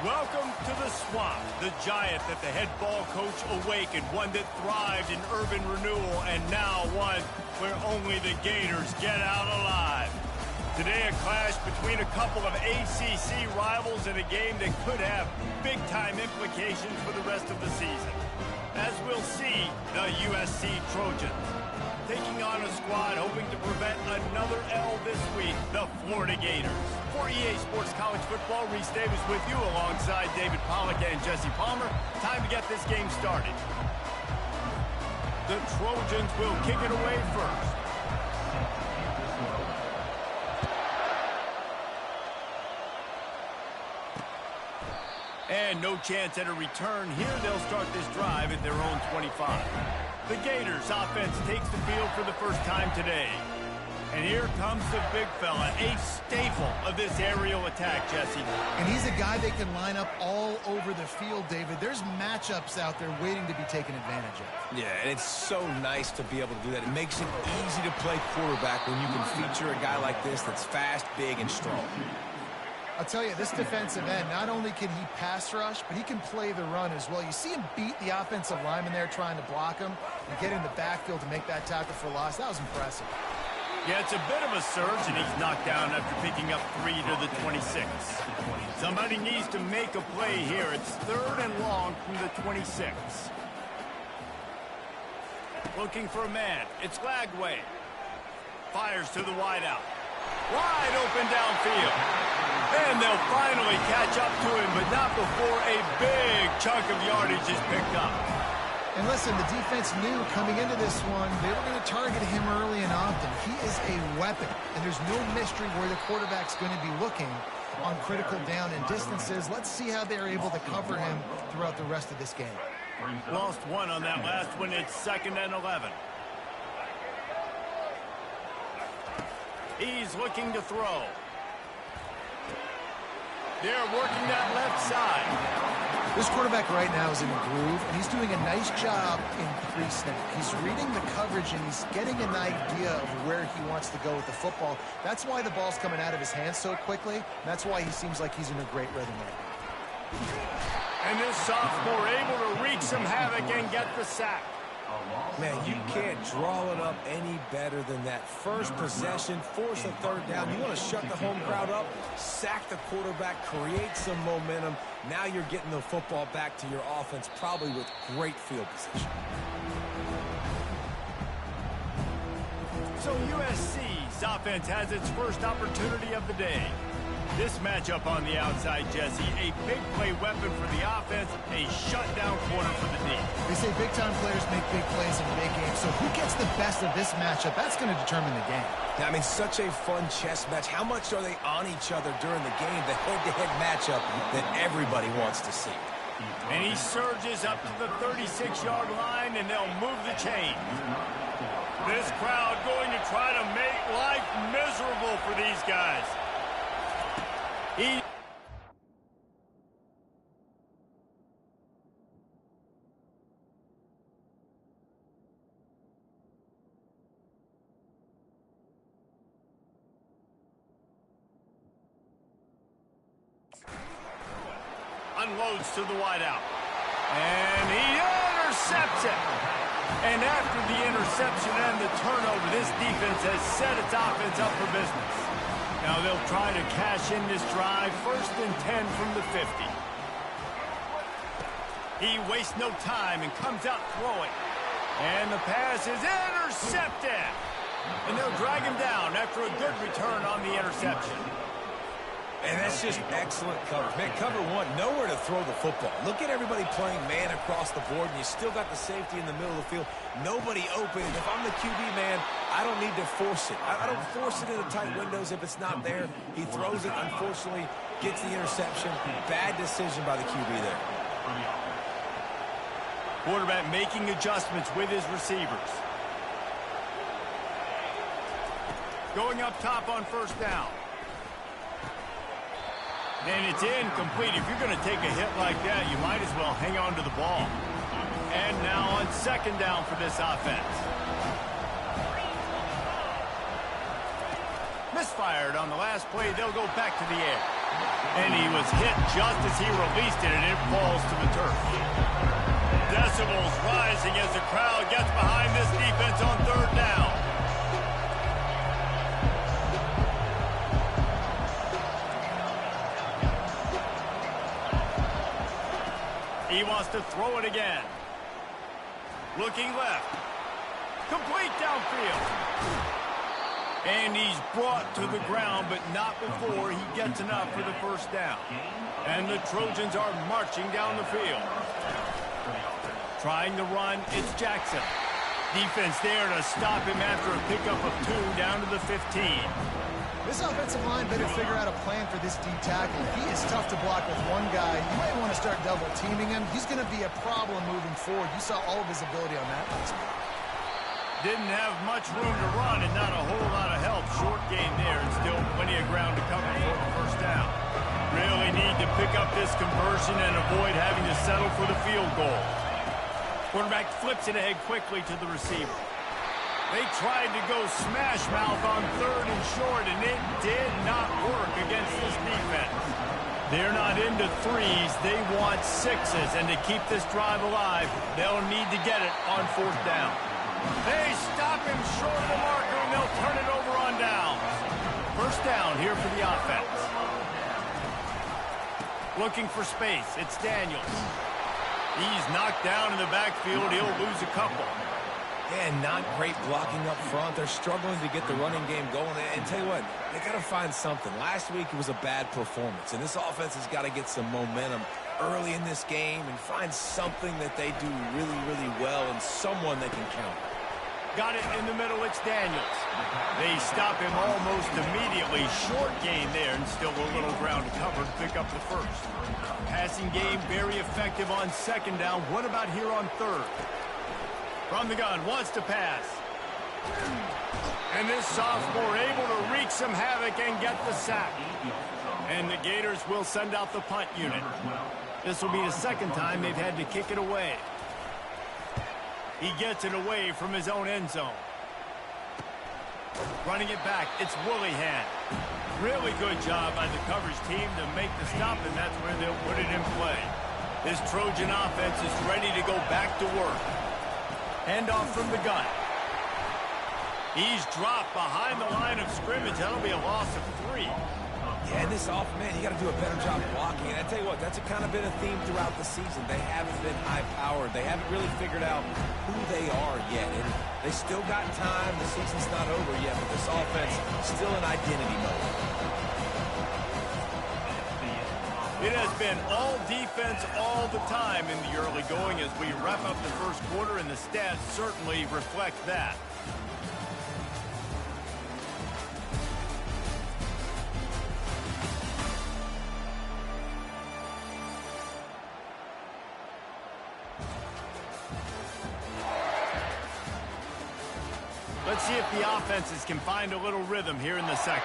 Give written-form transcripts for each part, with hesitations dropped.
Welcome to the Swamp, the giant that the head ball coach awakened, one that thrived in urban renewal, and now one where only the Gators get out alive. Today, a clash between a couple of ACC rivals in a game that could have big-time implications for the rest of the season. As we'll see, the USC Trojans taking on a squad hoping to prevent another L this week, the Florida Gators. For EA Sports College Football, Reese Davis with you alongside David Pollack and Jesse Palmer. Time to get this game started. The Trojans will kick it away first. And no chance at a return here. They'll start this drive at their own 25. The Gators offense takes the field for the first time today. And here comes the big fella, a staple of this aerial attack, Jesse. And he's a guy they can line up all over the field, David. There's matchups out there waiting to be taken advantage of. Yeah, and it's so nice to be able to do that. It makes it easy to play quarterback when you can feature a guy like this that's fast, big, and strong. I'll tell you, this defensive end, not only can he pass rush, but he can play the run as well. You see him beat the offensive lineman there trying to block him and get in the backfield to make that tackle for loss. That was impressive. Yeah, it's a bit of a surge, and he's knocked down after picking up 3 to the 26. Somebody needs to make a play here. It's 3rd and long from the 26. Looking for a man. It's Lagway. Fires to the wideout. Wide open downfield. And they'll finally catch up to him, but not before a big chunk of yardage is picked up. And listen, the defense knew coming into this one, they were going to target him early and often. He is a weapon, and there's no mystery where the quarterback's going to be looking on critical down and distances. Let's see how they're able to cover him throughout the rest of this game. Lost one on that last one. It's 2nd and 11. He's looking to throw. They're working that left side. This quarterback right now is in a groove, and he's doing a nice job in pre-snap. He's reading the coverage, and he's getting an idea of where he wants to go with the football. That's why the ball's coming out of his hands so quickly. That's why he seems like he's in a great rhythm right now. And this sophomore able to wreak some havoc and get the sack. Man, you can't draw it up any better than that. First possession, force a 3rd down. You want to shut the home crowd up, sack the quarterback, create some momentum. Now you're getting the football back to your offense, probably with great field position. So USC's offense has its first opportunity of the day. This matchup on the outside, Jesse, a big play weapon for the offense, a shutdown corner for the D. They say big-time players make big plays in big games, so who gets the best of this matchup? That's going to determine the game. I mean, such a fun chess match. How much are they on each other during the game, the head-to-head matchup that everybody wants to see? And he surges up to the 36-yard line, and they'll move the chain. This crowd going to try to make life miserable for these guys. Unloads to the wideout. And he intercepts it. And after the interception and the turnover, this defense has set its offense up for business. Now they'll try to cash in this drive. 1st and 10 from the 50. He wastes no time and comes out throwing. And the pass is intercepted. And they'll drag him down after a good return on the interception. And that's just excellent coverage. Man, cover one, nowhere to throw the football. Look at everybody playing man across the board, and you still got the safety in the middle of the field. Nobody open. If I'm the QB, man, I don't need to force it. I don't force it into tight windows if it's not there. He throws it, unfortunately, gets the interception. Bad decision by the QB there. Quarterback making adjustments with his receivers. Going up top on 1st down. And it's incomplete. If you're going to take a hit like that, you might as well hang on to the ball. And now on 2nd down for this offense. Misfired on the last play. They'll go back to the air. And he was hit just as he released it, and it falls to the turf. Decibels rising as the crowd gets behind this defense on third down. He wants to throw it again. Looking left. Complete downfield. And he's brought to the ground, but not before he gets enough for the first down. And the Trojans are marching down the field. Trying to run, it's Jackson. Defense there to stop him after a pickup of 2 down to the 15. This offensive line better figure out a plan for this D tackle. He is tough to block with one guy. You might want to start double teaming him. He's going to be a problem moving forward. You saw all of his ability on that last week. Didn't have much room to run and not a whole lot of help. Short gain there and still plenty of ground to cover for the first down. Really need to pick up this conversion and avoid having to settle for the field goal. Quarterback flips it ahead quickly to the receiver. They tried to go smash mouth on 3rd and short, and it did not work against this defense. They're not into 3s. They want 6s, and to keep this drive alive, they'll need to get it on 4th down. They stop him short of the marker, and they'll turn it over on downs. First down here for the offense. Looking for space. It's Daniels. He's knocked down in the backfield. He'll lose a couple. And not great blocking up front. They're struggling to get the running game going. And tell you what, they got to find something. Last week it was a bad performance, and this offense has got to get some momentum early in this game and find something that they do really, really well and someone they can count. Got it in the middle. It's Daniels. They stop him almost immediately. Short gain there and still a little ground covered. Pick up the first. Passing game very effective on 2nd down. What about here on 3rd? From the gun, wants to pass. And this sophomore able to wreak some havoc and get the sack. And the Gators will send out the punt unit. This will be the 2nd time they've had to kick it away. He gets it away from his own end zone. Running it back, it's Willihan. Really good job by the coverage team to make the stop, and that's where they'll put it in play. This Trojan offense is ready to go back to work. Handoff from the gun. He's dropped behind the line of scrimmage. That'll be a loss of 3. Yeah, and this man, you got to do a better job blocking. And I tell you what, that's kind of been a theme throughout the season. They haven't been high-powered. They haven't really figured out who they are yet. And they still got time. The season's not over yet, but this offense is still in identity mode. It has been all defense all the time in the early going as we wrap up the first quarter, and the stats certainly reflect that. Let's see if the offenses can find a little rhythm here in the 2nd.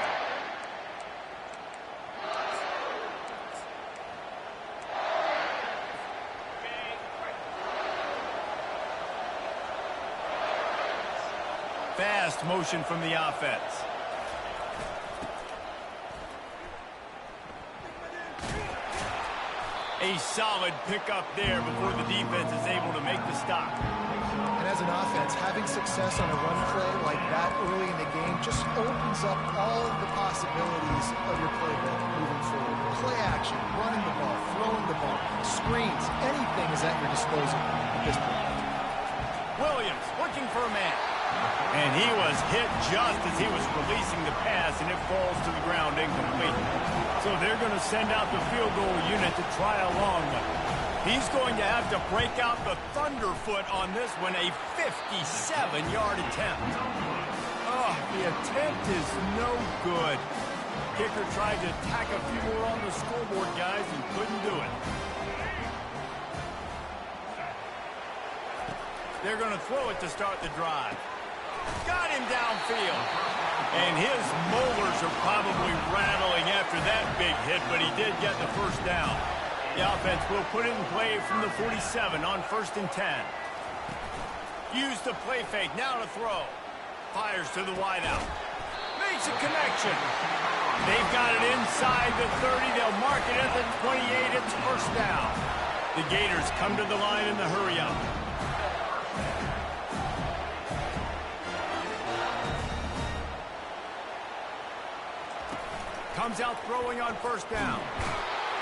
Fast motion from the offense. A solid pickup there before the defense is able to make the stop. And as an offense, having success on a run play like that early in the game just opens up all of the possibilities of your playbook moving forward. Play action, running the ball, throwing the ball, screens, anything is at your disposal at this point. Williams looking for a man. And he was hit just as he was releasing the pass, and it falls to the ground incomplete. So they're going to send out the field goal unit to try a long one. He's going to have to break out the thunderfoot on this one, a 57-yard attempt. Oh, the attempt is no good. Kicker tried to tack a few more on the scoreboard, guys, and couldn't do it. They're going to throw it to start the drive. Got him downfield. And his molars are probably rattling after that big hit, but he did get the first down. The offense will put it in play from the 47 on 1st and 10. Use the play fake, now to throw. Fires to the wideout. Makes makes a connection. They've got it inside the 30. They'll mark it at the 28. It's first down. The Gators come to the line in the hurry-up. Comes out throwing on first down.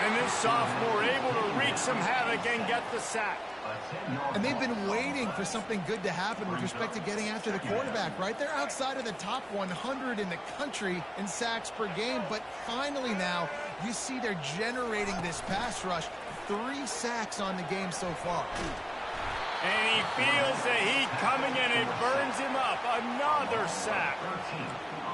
And this sophomore able to wreak some havoc and get the sack. And they've been waiting for something good to happen with respect to getting after the quarterback, right? They're outside of the top 100 in the country in sacks per game, but finally now you see they're generating this pass rush. 3 sacks on the game so far. And he feels the heat coming and it burns him up. Another sack.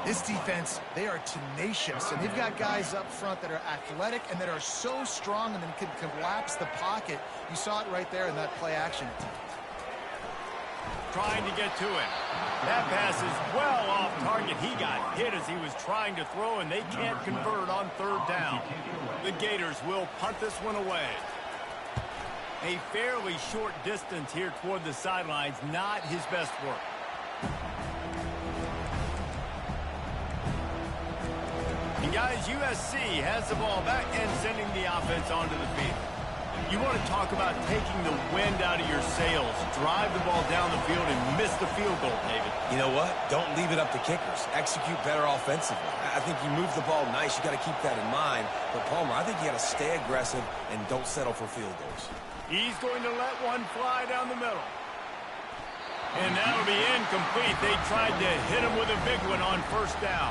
This defense, they are tenacious, and they've got guys up front that are athletic and that are so strong and then can collapse the pocket. You saw it right there in that play action attempt. Trying to get to it. That pass is well off target. He got hit as he was trying to throw, and they can't convert on third down. The Gators will punt this one away. A fairly short distance here toward the sidelines, not his best work. And guys, USC has the ball back and sending the offense onto the field. You want to talk about taking the wind out of your sails. Drive the ball down the field and miss the field goal, David. You know what? Don't leave it up to kickers. Execute better offensively. I think you move the ball nice. You got to keep that in mind. But, Palmer, I think you got to stay aggressive and don't settle for field goals. He's going to let one fly down the middle. And that'll be incomplete. They tried to hit him with a big one on first down.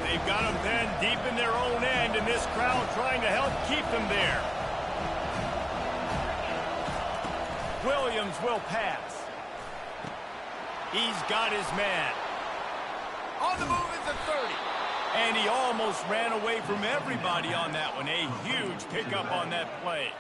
They've got them pinned deep in their own end, and this crowd trying to help keep them there. Williams will pass. He's got his man. On the move at the 30. And he almost ran away from everybody on that one. A huge pickup on that play.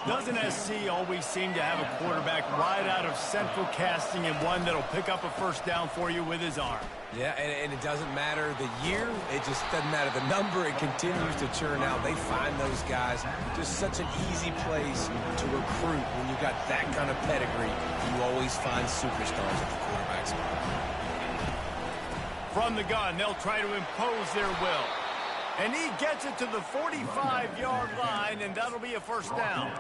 Doesn't SC always seem to have a quarterback right out of central casting and one that'll pick up a first down for you with his arm? Yeah, and it doesn't matter the year. It just doesn't matter the number. It continues to churn out. They find those guys. Just such an easy place to recruit when you got that kind of pedigree. You always find superstars at the quarterback spot. From the gun, they'll try to impose their will. And he gets it to the 45-yard line, and that'll be a first down.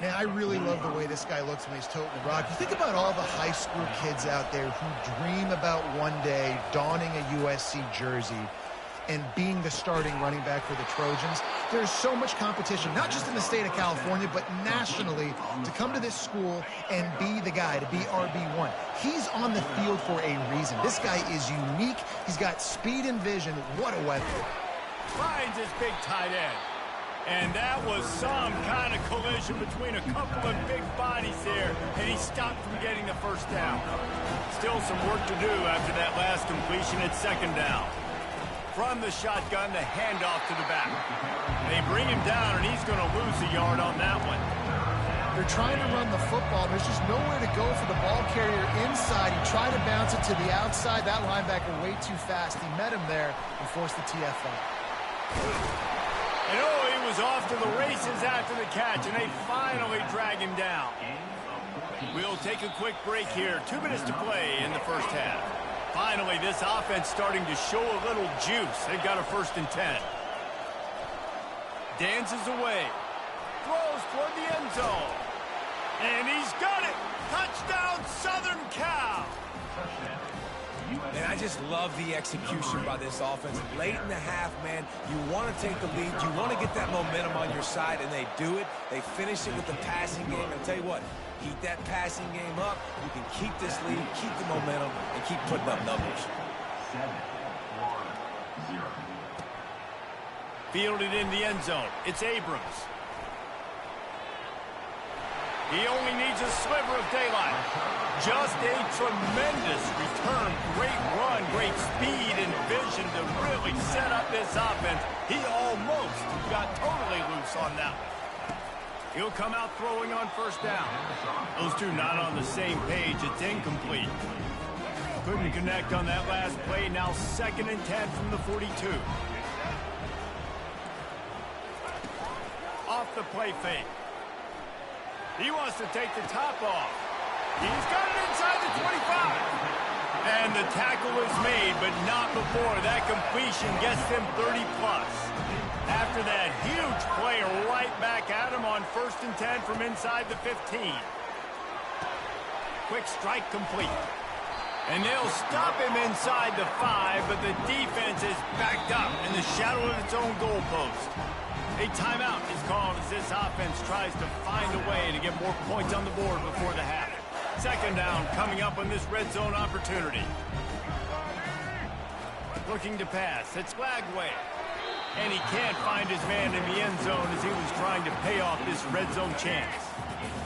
Man, I really love the way this guy looks when he's toting the rock. You think about all the high school kids out there who dream about one day donning a USC jersey and being the starting running back for the Trojans. There's so much competition, not just in the state of California, but nationally, to come to this school and be the guy, to be RB1. He's on the field for a reason. This guy is unique. He's got speed and vision. What a weapon. Finds his big tight end. And that was some kind of collision between a couple of big bodies there, and he stopped from getting the first down. Still some work to do after that last completion at second down. From the shotgun, the handoff to the back. They bring him down, and he's going to lose a yard on that one. They're trying to run the football. There's just nowhere to go for the ball carrier inside. He tried to bounce it to the outside. That linebacker way too fast. He met him there and forced the TFL. And he was off to the races after the catch, and they finally drag him down. We'll take a quick break here. 2 minutes to play in the first half. Finally, this offense starting to show a little juice. They've got a 1st and 10. Dances away. Throws toward the end zone. And he's got it. Touchdown, Southern Cal. And I just love the execution by this offense. Late in the half, man, you want to take the lead. You want to get that momentum on your side, and they do it. They finish it with the passing game. And I'll tell you what, keep that passing game up. You can keep this lead, keep the momentum, and keep putting up numbers. 7-0. Fielded in the end zone. It's Abrams. He only needs a sliver of daylight. Just a tremendous return. Great run, great speed and vision to really set up this offense. He almost got totally loose on that one. He'll come out throwing on first down. Those two not on the same page. It's incomplete. Couldn't connect on that last play. Now 2nd and 10 from the 42. Off the play fake. He wants to take the top off. He's got it inside the 25. And the tackle is made, but not before that completion gets them 30-plus. After that huge play right back at him on 1st and 10 from inside the 15. Quick strike complete. And they'll stop him inside the 5, but the defense is backed up in the shadow of its own goalpost. A timeout is called as this offense tries to find a way to get more points on the board before the half. 2nd down coming up on this red zone opportunity. Looking to pass. It's Lagway. And he can't find his man in the end zone as he was trying to pay off this red zone chance.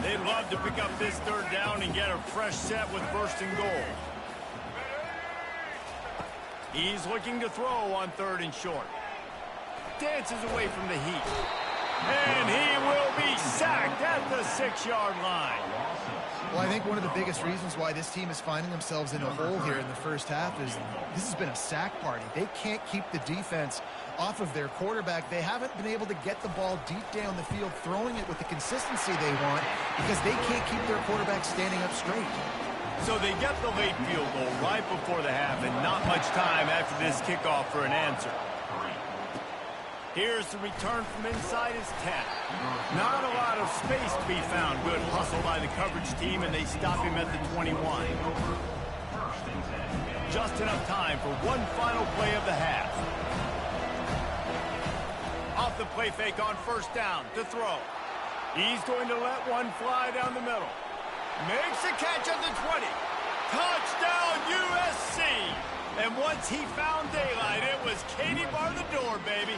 They'd love to pick up this 3rd down and get a fresh set with 1st and goal. He's looking to throw on 3rd and short. Dances away from the heat. And he will be sacked at the 6-yard line. Well, I think one of the biggest reasons why this team is finding themselves in a hole here in the first half is this has been a sack party. They can't keep the defense off of their quarterback. They haven't been able to get the ball deep down the field, throwing it with the consistency they want because they can't keep their quarterback standing up straight. So they get the late field goal right before the half and not much time after this kickoff for an answer. Here's the return from inside his 10. Not a lot of space to be found. Good hustle by the coverage team, and they stop him at the 21. Just enough time for one final play of the half. Off the play fake on 1st down to throw. He's going to let one fly down the middle. Makes a catch at the 20. Touchdown, USC! And once he found daylight, it was Katie bar the door, baby.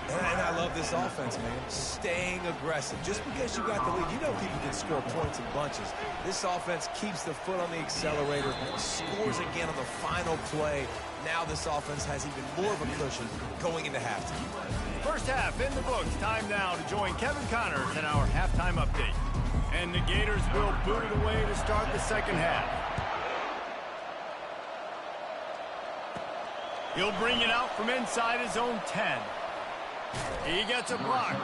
And I love this offense, man. Staying aggressive. Just because you got the lead, you know people can score points in bunches. This offense keeps the foot on the accelerator, scores again on the final play. Now this offense has even more of a cushion going into halftime. First half in the books. Time now to join Kevin Connors in our halftime update. And the Gators will boot it away to start the 2nd half. He'll bring it out from inside his own 10. He gets a block.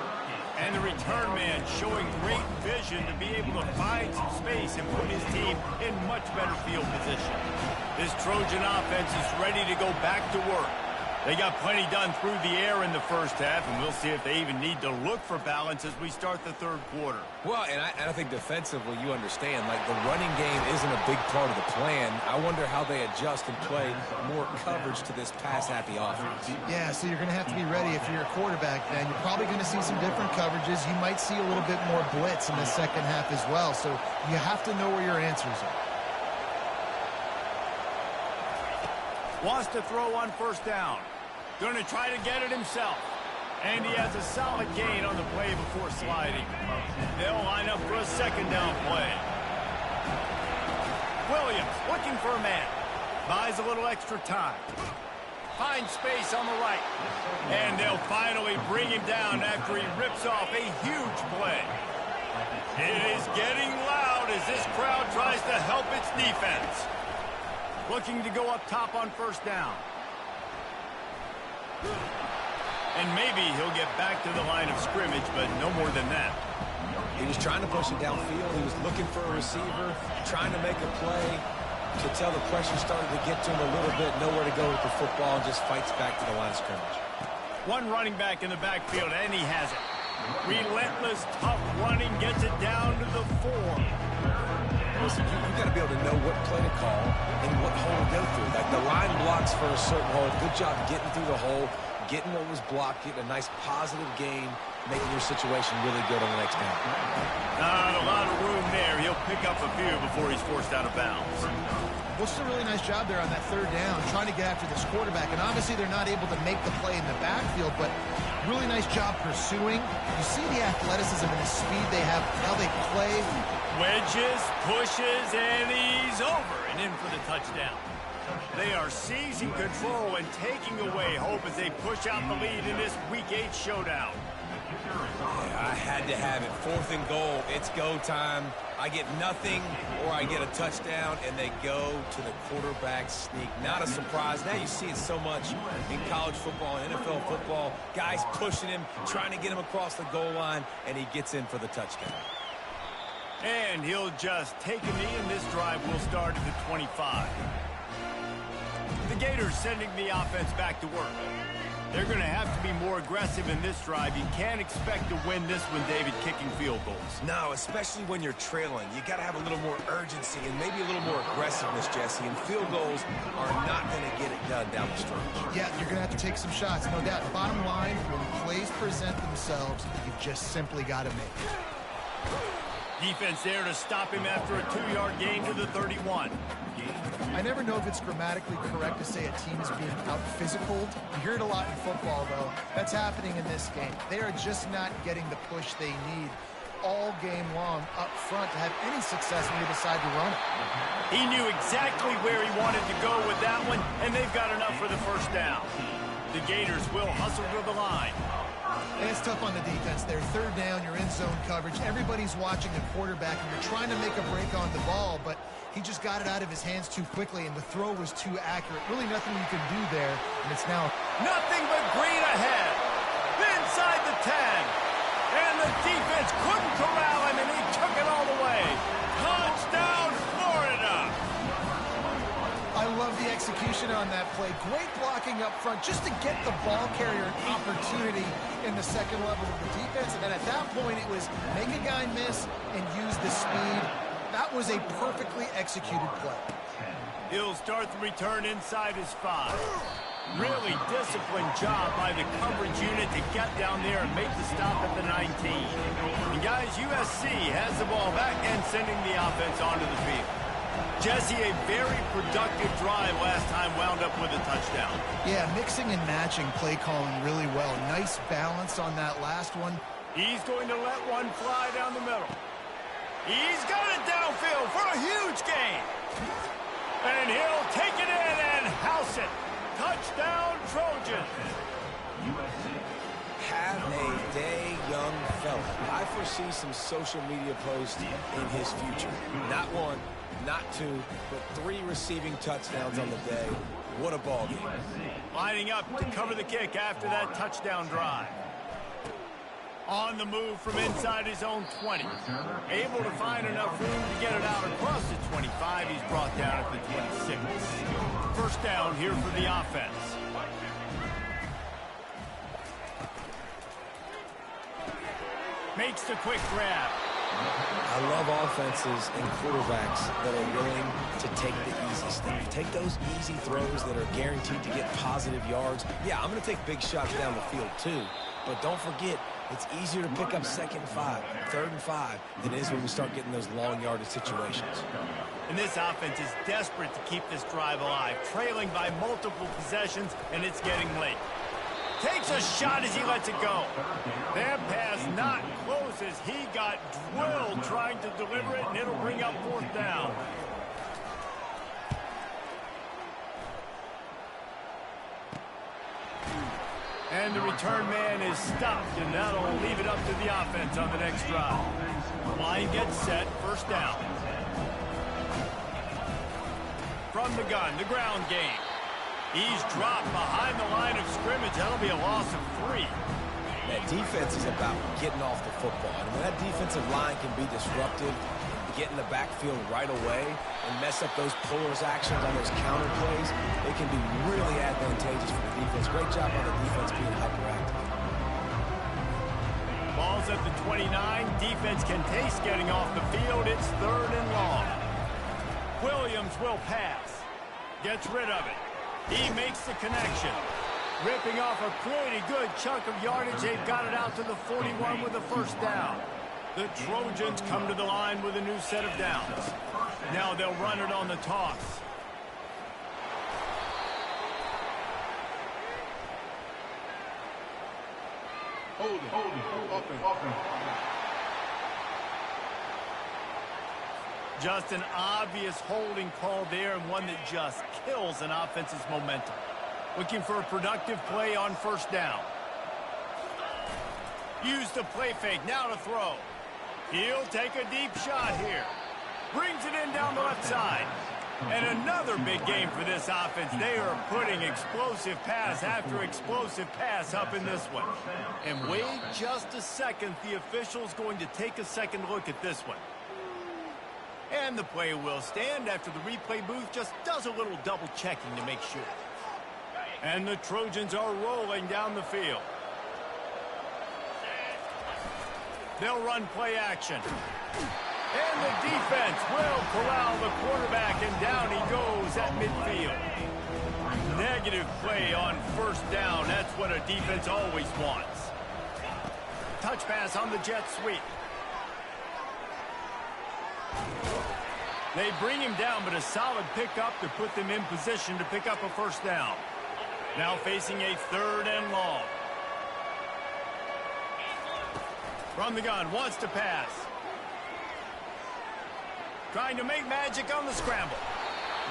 And the return man showing great vision to be able to find some space and put his team in much better field position. This Trojan offense is ready to go back to work. They got plenty done through the air in the first half, and we'll see if they even need to look for balance as we start the 3rd quarter. Well, and I think defensively, you understand, like the running game isn't a big part of the plan. I wonder how they adjust and play more coverage to this pass-happy offense. Yeah, so you're going to have to be ready if you're a quarterback then. You're probably going to see some different coverages. You might see a little bit more blitz in the 2nd half as well, so you have to know where your answers are. Wants to throw on 1st down. Going to try to get it himself. And he has a solid gain on the play before sliding. They'll line up for a 2nd down play. Williams looking for a man. Buys a little extra time. Finds space on the right. And they'll finally bring him down after he rips off a huge play. It is getting loud as this crowd tries to help its defense. Looking to go up top on 1st down. And maybe he'll get back to the line of scrimmage, but no more than that. He was trying to push it downfield. He was looking for a receiver, trying to make a play. To tell the pressure started to get to him a little bit, nowhere to go with the football, and just fights back to the line of scrimmage. One running back in the backfield, and he has it. Relentless, tough running, gets it down to the 4. Listen, you got to be able to know what play to call and what hole to go through. Like the line blocks for a certain hole. Good job getting through the hole, getting what was blocked, getting a nice positive gain, making your situation really good on the next down. Not a lot of room there. He'll pick up a few before he's forced out of bounds. Well, just a really nice job there on that 3rd down, trying to get after this quarterback. And obviously they're not able to make the play in the backfield, but really nice job pursuing. You see the athleticism and the speed they have, how they play. Wedges, pushes, and he's over and in for the touchdown. They are seizing control and taking away hope as they push out the lead in this Week 8 showdown. Yeah, I had to have it. 4th and goal. It's go time. I get nothing or I get a touchdown, and they go to the quarterback sneak. Not a surprise. Now you see it so much in college football and NFL football. Guys pushing him, trying to get him across the goal line, and he gets in for the touchdown. And he'll just take a knee, and this drive will start at the 25. The Gators sending the offense back to work. They're going to have to be more aggressive in this drive. You can't expect to win this one, David, kicking field goals. No, especially when you're trailing. You got to have a little more urgency and maybe a little more aggressiveness, Jesse. And field goals are not going to get it done down the stretch. Yeah, you're going to have to take some shots, no doubt. Bottom line, when plays present themselves, you've just simply got to make it. Defense there to stop him after a 2-yard gain to the 31. I never know if it's grammatically correct to say a team is being out-physicaled. You hear it a lot in football, though. That's happening in this game. They are just not getting the push they need all game long up front to have any success when they decide to run it. He knew exactly where he wanted to go with that one, and they've got enough for the first down. The Gators will hustle to the line. And it's tough on the defense there. Third down, you're in zone coverage. Everybody's watching the quarterback, and you're trying to make a break on the ball, but he just got it out of his hands too quickly, and the throw was too accurate. Really nothing you can do there, and it's now nothing but green ahead. Inside the 10. And the defense couldn't corral him, and he took it all the way. Touchdown, Florida! I love the execution on that play. Great blocking up front just to get the ball carrier an opportunity in the second level of the defense. And then at that point, it was make a guy miss and use the speed. That was a perfectly executed play. He'll start the return inside his 5. Really disciplined job by the coverage unit to get down there and make the stop at the 19. And guys, USC has the ball back and sending the offense onto the field. Jesse, a very productive drive last time wound up with a touchdown. Yeah, mixing and matching play calling really well. Nice balance on that last one. He's going to let one fly down the middle. He's got it downfield for a huge gain. And he'll take it in and house it. Touchdown, Trojans. Have a day, young fella. I foresee some social media posts in his future. Not one, not two, but 3 receiving touchdowns on the day. What a ball game. Lining up to cover the kick after that touchdown drive. On the move from inside his own 20. Able to find enough room to get it out across the 25. He's brought down at the 26. First down here for the offense. Makes the quick grab. I love offenses and quarterbacks that are willing to take the easy stuff. Take those easy throws that are guaranteed to get positive yards. Yeah, I'm going to take big shots down the field too. But don't forget, it's easier to pick up 2nd and 5, 3rd and 5 than it is when we start getting those long yardage situations. And this offense is desperate to keep this drive alive, trailing by multiple possessions, and it's getting late. Takes a shot as he lets it go. That pass not close as he got drilled trying to deliver it, and it'll bring up 4th down. And the return man is stopped, and that'll leave it up to the offense on the next drive. Line gets set, first down. From the gun, the ground game. He's dropped behind the line of scrimmage. That'll be a loss of 3. That defense is about getting off the football. And when that defensive line can be disruptive, get in the backfield right away, and mess up those pullers actions on those counter plays, it can be really advantageous for the defense. Great job on the defense being hyperactive. Ball's at the 29. Defense can taste getting off the field. It's 3rd and long. Williams will pass. Gets rid of it. He makes the connection. Ripping off a pretty good chunk of yardage. They've got it out to the 41 with a first down. The Trojans come to the line with a new set of downs. Now they'll run it on the toss. Just an obvious holding call there, and one that just kills an offense's momentum. Looking for a productive play on first down. Use the play fake, now to throw. He'll take a deep shot here. Brings it in down the left side. And another big game for this offense. They are putting explosive pass after explosive pass up in this one. And wait just a second. The official's going to take a second look at this one. And the play will stand after the replay booth just does a little double checking to make sure. And the Trojans are rolling down the field. They'll run play action. And the defense will corral the quarterback, and down he goes at midfield. Negative play on first down. That's what a defense always wants. Touch pass on the jet sweep. They bring him down, but a solid pickup to put them in position to pick up a first down. Now facing a 3rd and long. From the gun, wants to pass. Trying to make magic on the scramble.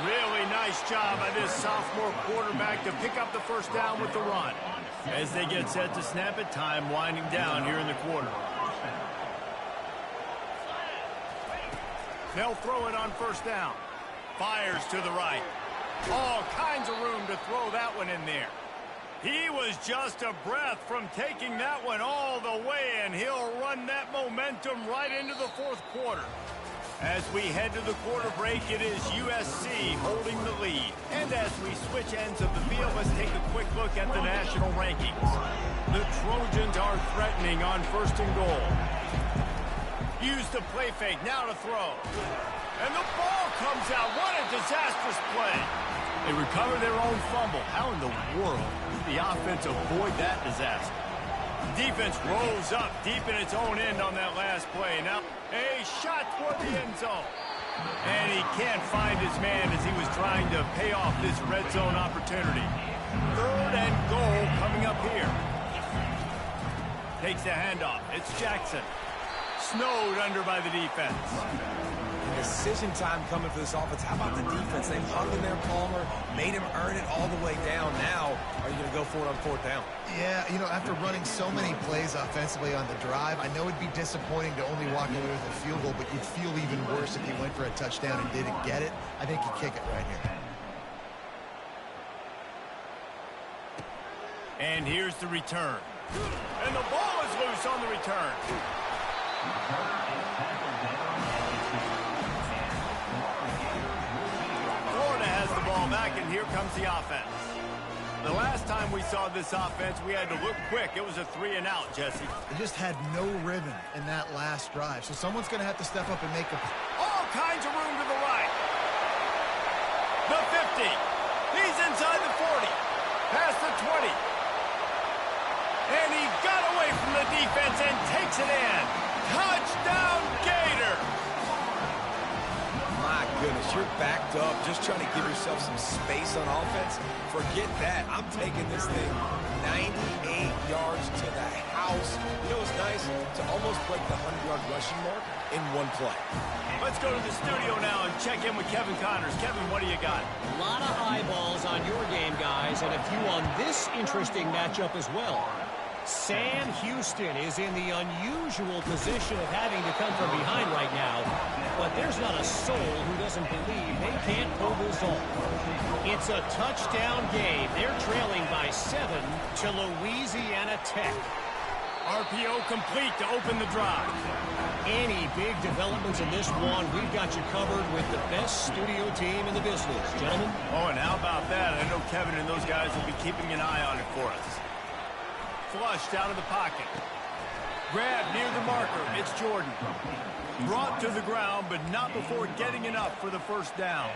Really nice job by this sophomore quarterback to pick up the first down with the run. As they get set to snap it, time winding down here in the quarter. They'll throw it on first down. Fires to the right. All kinds of room to throw that one in there. He was just a breath from taking that one all the way, and he'll run that momentum right into the 4th quarter. As we head to the quarter break, it is USC holding the lead. And as we switch ends of the field, let's take a quick look at the national rankings. The Trojans are threatening on 1st and goal. Use the play fake, now to throw. And the ball comes out. What a disastrous play. They recover their own fumble. How in the world did the offense avoid that disaster? The defense rolls up deep in its own end on that last play. Now, a shot toward the end zone. And he can't find his man as he was trying to pay off this red zone opportunity. 3rd and goal coming up here. Takes the handoff. It's Jackson. Snowed under by the defense. Decision time coming for this offense. How about the defense? They've hung in there, Palmer, made him earn it all the way down. Now, are you going to go for it on 4th down? Yeah, you know, after running so many plays offensively on the drive, I know it'd be disappointing to only walk away with a field goal, but you'd feel even worse if you went for a touchdown and didn't get it. I think you kick it right here. And here's the return. And the ball is loose on the return. Florida has the ball back, and here comes the offense. The last time we saw this offense, we had to look quick. It was a 3 and out, Jesse. They just had no rhythm in that last drive, so someone's going to have to step up and make a... All kinds of room to the right. The 50. He's inside the 40. Past the 20. And he got away from the defense and takes it in. Touchdown, Gator! My goodness, you're backed up, just trying to give yourself some space on offense. Forget that. I'm taking this thing 98 yards to the house. You know what's nice? To almost break the 100-yard rushing mark in one play. Let's go to the studio now and check in with Kevin Connors. Kevin, what do you got? A lot of eyeballs on your game, guys, and a few on this interesting matchup as well. Sam Houston is in the unusual position of having to come from behind right now, but there's not a soul who doesn't believe they can't pull this off. It's a touchdown game. They're trailing by 7 to Louisiana Tech. RPO complete to open the drive. Any big developments in this one, we've got you covered with the best studio team in the business, gentlemen. Oh, and how about that? I know Kevin and those guys will be keeping an eye on it for us. Flushed out of the pocket. Grab near the marker. It's Jordan. Brought to the ground, but not before getting enough for the first down.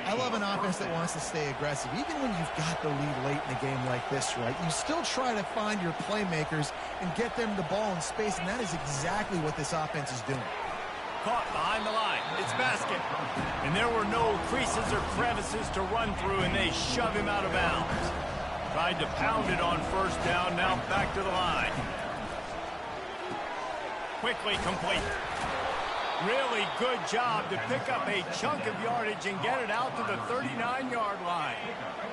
I love an offense that wants to stay aggressive. Even when you've got the lead late in a game like this, right? You still try to find your playmakers and get them the ball in space, and that is exactly what this offense is doing. Caught behind the line. It's Basket. And there were no creases or crevices to run through, and they shove him out of bounds. Tried to pound it on first down, now back to the line. Quickly complete. Really good job to pick up a chunk of yardage and get it out to the 39-yard line.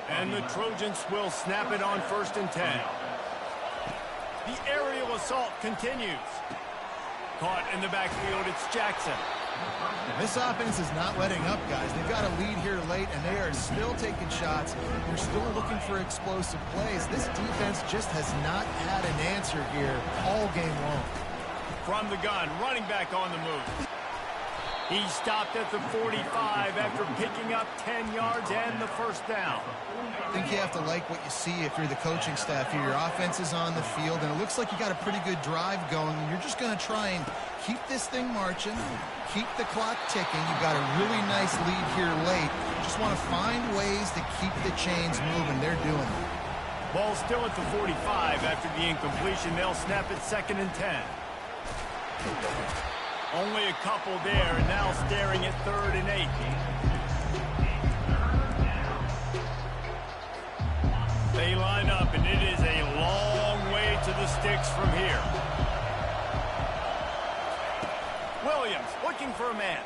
And the Trojans will snap it on 1st and 10. The aerial assault continues. Caught in the backfield, it's Jackson. This offense is not letting up, guys. They've got a lead here late, and they are still taking shots. They're still looking for explosive plays. This defense just has not had an answer here all game long. From the gun, running back on the move. He stopped at the 45 after picking up 10 yards and the first down. I think you have to like what you see if you're the coaching staff here. Your offense is on the field, and it looks like you got a pretty good drive going, and you're just going to try and keep this thing marching, keep the clock ticking. You've got a really nice lead here late. You just want to find ways to keep the chains moving. They're doing it. Ball still at the 45 after the incompletion. They'll snap it 2nd and 10. Only a couple there, and now staring at 3rd and 8. They line up, and it is a long way to the sticks from here. Williams looking for a man.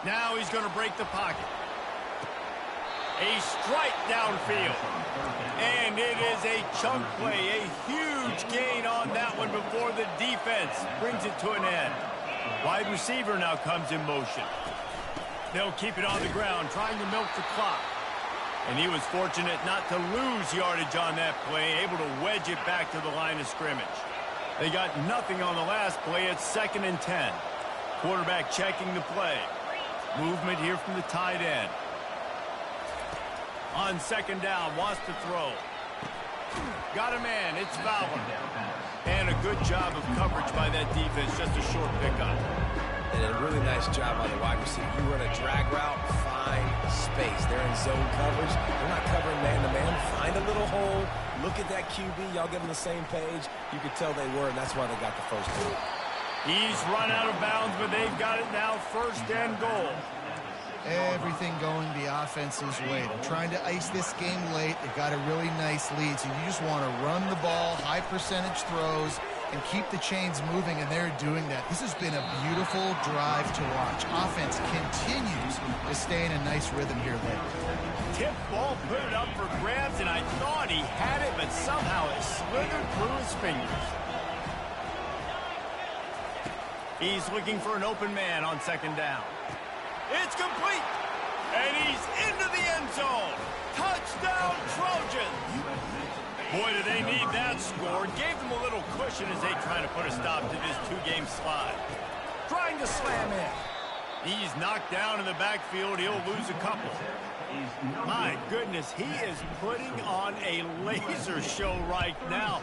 Now he's going to break the pocket. A strike downfield. And it is a chunk play, a huge gain on that one before the defense brings it to an end. Wide receiver now comes in motion. They'll keep it on the ground, trying to milk the clock. And he was fortunate not to lose yardage on that play, able to wedge it back to the line of scrimmage. They got nothing on the last play. It's 2nd and 10. Quarterback checking the play. Movement here from the tight end. On 2nd down, wants to throw. Got a man, it's Fowler. And a good job of coverage by that defense, just a short pickup. And a really nice job by the wide receiver. You run a drag route, find space. They're in zone coverage. They're not covering man-to-man. Find a little hole. Look at that QB. Y'all get on the same page. You could tell they were, and that's why they got the first down. He's run out of bounds, but they've got it now 1st and goal. Everything going the offense's way. They're trying to ice this game late. They've got a really nice lead, so you just want to run the ball, high percentage throws, and keep the chains moving, and they're doing that. This has been a beautiful drive to watch. Offense continues to stay in a nice rhythm here late. Tip ball, put it up for grabs, and I thought he had it, but somehow it slithered through his fingers. He's looking for an open man on 2nd down. It's complete, and he's into the end zone. Touchdown, Trojans. Boy, do they need that score. Gave them a little cushion as they try to put a stop to this 2-game slide. Trying to slam in. He's knocked down in the backfield. He'll lose a couple. My goodness, he is putting on a laser show right now.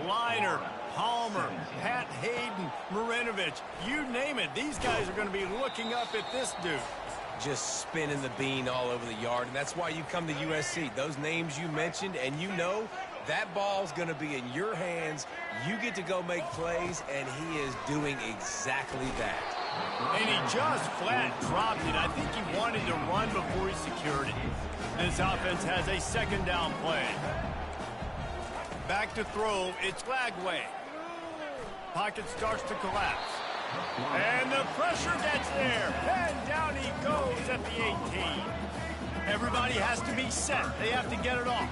Liner, Palmer, Pat Hayden, Marinovich, you name it. These guys are going to be looking up at this dude. Just spinning the bean all over the yard, and that's why you come to USC. Those names you mentioned, and you know that ball's going to be in your hands. You get to go make plays, and he is doing exactly that. And he just flat dropped it. I think he wanted to run before he secured it. This offense has a 2nd down play. Back to throw, it's Lagway. Pocket starts to collapse. And the pressure gets there. And down he goes at the 18. Everybody has to be set. They have to get it off.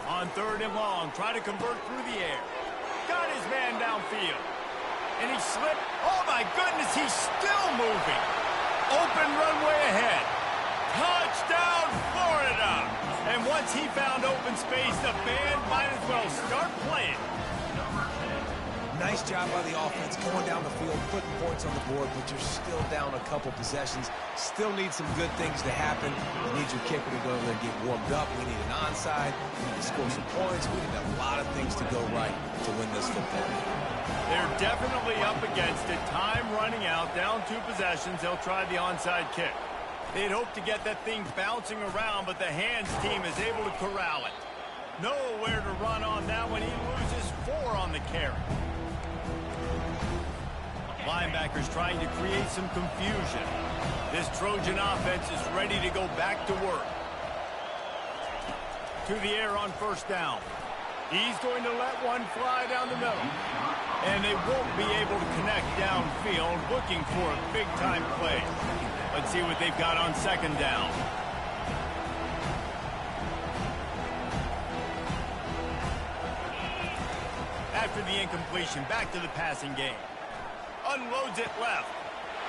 On 3rd and long, try to convert through the air. Got his man downfield. And he slipped. Oh, my goodness, he's still moving. Open runway ahead. Touchdown, Florida. And once he found open space, the band might as well start playing. Nice job by the offense going down the field, putting points on the board, but you're still down a couple possessions. Still need some good things to happen. You need your kicker to go there and get warmed up. We need an onside. We need to score some points. We need a lot of things to go right to win this football game. They're definitely up against it. Time running out, down 2 possessions. They'll try the onside kick. They'd hope to get that thing bouncing around, but the hands team is able to corral it. Nowhere to run on that one. He loses 4 on the carry. Linebackers trying to create some confusion. This Trojan offense is ready to go back to work. To the air on 1st down. He's going to let one fly down the middle. And they won't be able to connect downfield, looking for a big-time play. Let's see what they've got on 2nd down. After the incompletion, back to the passing game. Unloads it left.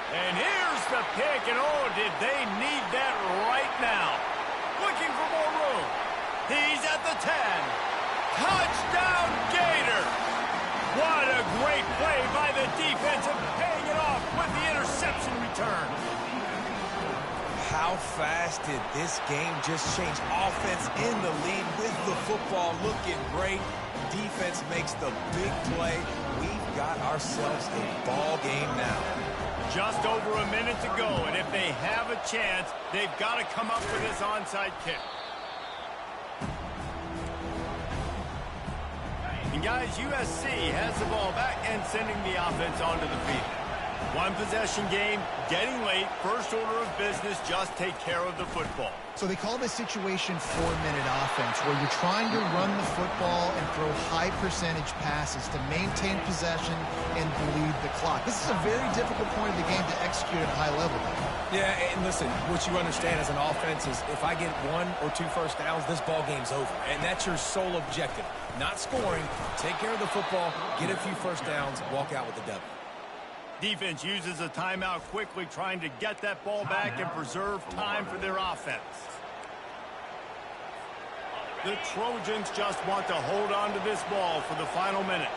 And here's the pick, and oh, did they need that right now. Looking for more room. He's at the 10. Touchdown, Gators! What a great play by the defense. defensive, paying it off with the interception return. How fast did this game just change? Offense in the lead with the football looking great. Defense makes the big play. We've got ourselves a ball game now. Just over a minute to go, and if they have a chance, they've got to come up with this onside kick. And guys, USC has the ball back and sending the offense onto the field. One possession game, getting late, first order of business, just take care of the football. So they call this situation 4-minute offense, where you're trying to run the football and throw high percentage passes to maintain possession and bleed the clock. This is a very difficult point of the game to execute at a high level. Yeah, and listen, what you understand as an offense is if I get 1 or 2 first downs, this ball game's over. And that's your sole objective. Not scoring, take care of the football, get a few first downs, walk out with the W. Defense uses a timeout quickly, trying to get that ball back and preserve time for their offense. The Trojans just want to hold on to this ball for the final minute.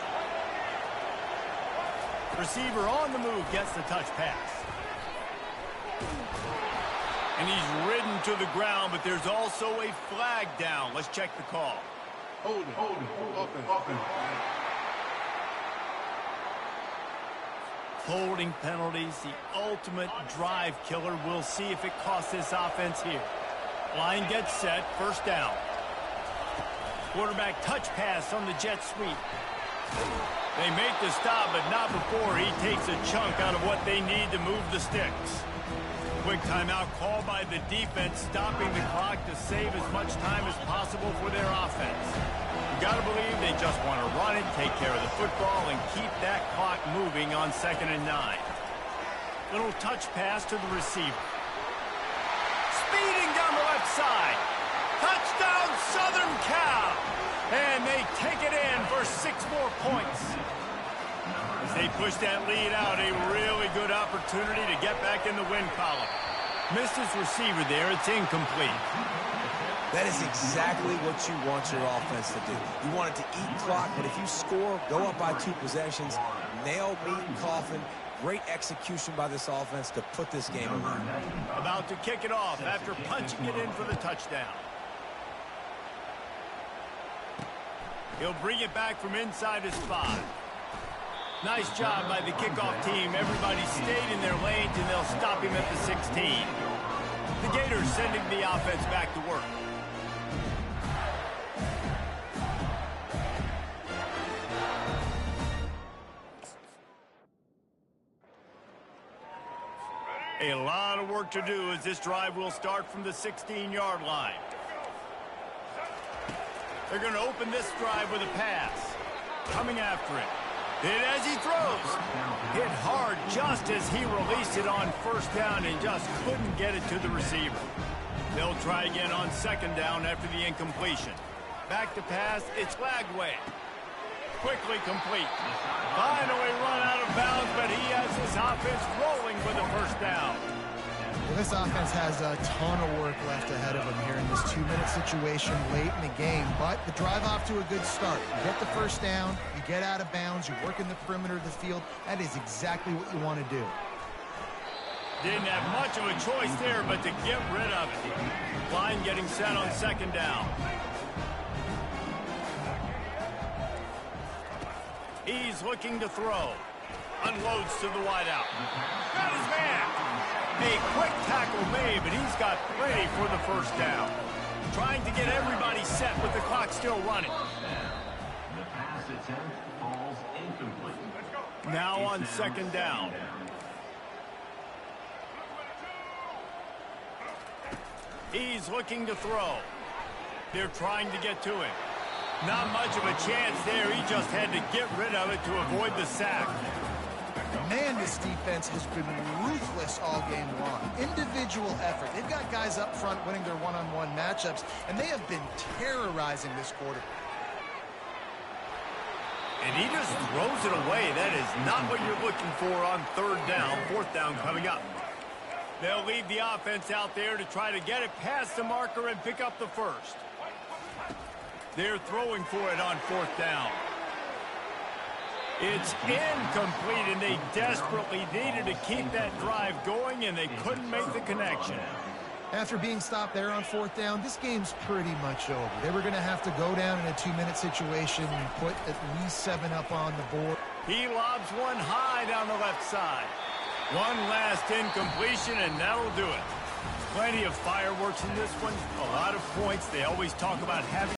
Receiver on the move gets the touch pass. And he's ridden to the ground, but there's also a flag down. Let's check the call. Hold it. Holding penalties, the ultimate drive killer. We'll see if it costs this offense here. Line gets set, first down. Quarterback touch pass on the jet sweep. They make the stop, but not before he takes a chunk out of what they need to move the sticks. Quick timeout call by the defense, stopping the clock to save as much time as possible for their offense. You got to believe they just want to run it, take care of the football, and keep that clock moving on 2nd and 9. Little touch pass to the receiver. Speeding down the left side. Touchdown, Southern Cal! And they take it in for 6 more points. As they push that lead out, a really good opportunity to get back in the win column. Missed his receiver there. It's incomplete. That is exactly what you want your offense to do. You want it to eat clock, but if you score, go up by 2 possessions, nail, meet, and coffin. Great execution by this offense to put this game away. About to kick it off after punching it in for the touchdown. He'll bring it back from inside his 5. Nice job by the kickoff team. Everybody stayed in their lanes, and they'll stop him at the 16. The Gators sending the offense back to work. A lot of work to do as this drive will start from the 16-yard line. They're going to open this drive with a pass. Coming after it. Hit as he throws. Hit hard just as he released it on first down and just couldn't get it to the receiver. They'll try again on 2nd down after the incompletion. Back to pass, it's Lagway. Quickly complete. Finally run out of bounds, but he has his offense rolling with a first down. Well, this offense has a ton of work left ahead of them here in this 2-minute situation late in the game, but the drive off to a good start. You get the first down, you get out of bounds, you work in the perimeter of the field. That is exactly what you want to do. Didn't have much of a choice there, but to get rid of it. Line getting set on 2nd down. He's looking to throw. Unloads to the wideout. Got his man. A quick tackle made, but he's got plenty for the first down. Trying to get everybody set with the clock still running. The pass attempt falls incomplete. Now on 2nd down. He's looking to throw. They're trying to get to him. Not much of a chance there. He just had to get rid of it to avoid the sack. Man, this defense has been ruthless all game long. Individual effort. They've got guys up front winning their one-on-one matchups, and they have been terrorizing this quarter. And he just throws it away. That is not what you're looking for on 3rd down. 4th down coming up. They'll leave the offense out there to try to get it past the marker and pick up the first. They're throwing for it on 4th down. It's incomplete, and they desperately needed to keep that drive going, and they couldn't make the connection. After being stopped there on 4th down, this game's pretty much over. They were going to have to go down in a 2-minute situation and put at least 7 up on the board. He lobs one high down the left side. One last incompletion, and that'll do it. Plenty of fireworks in this one. A lot of points. They always talk about having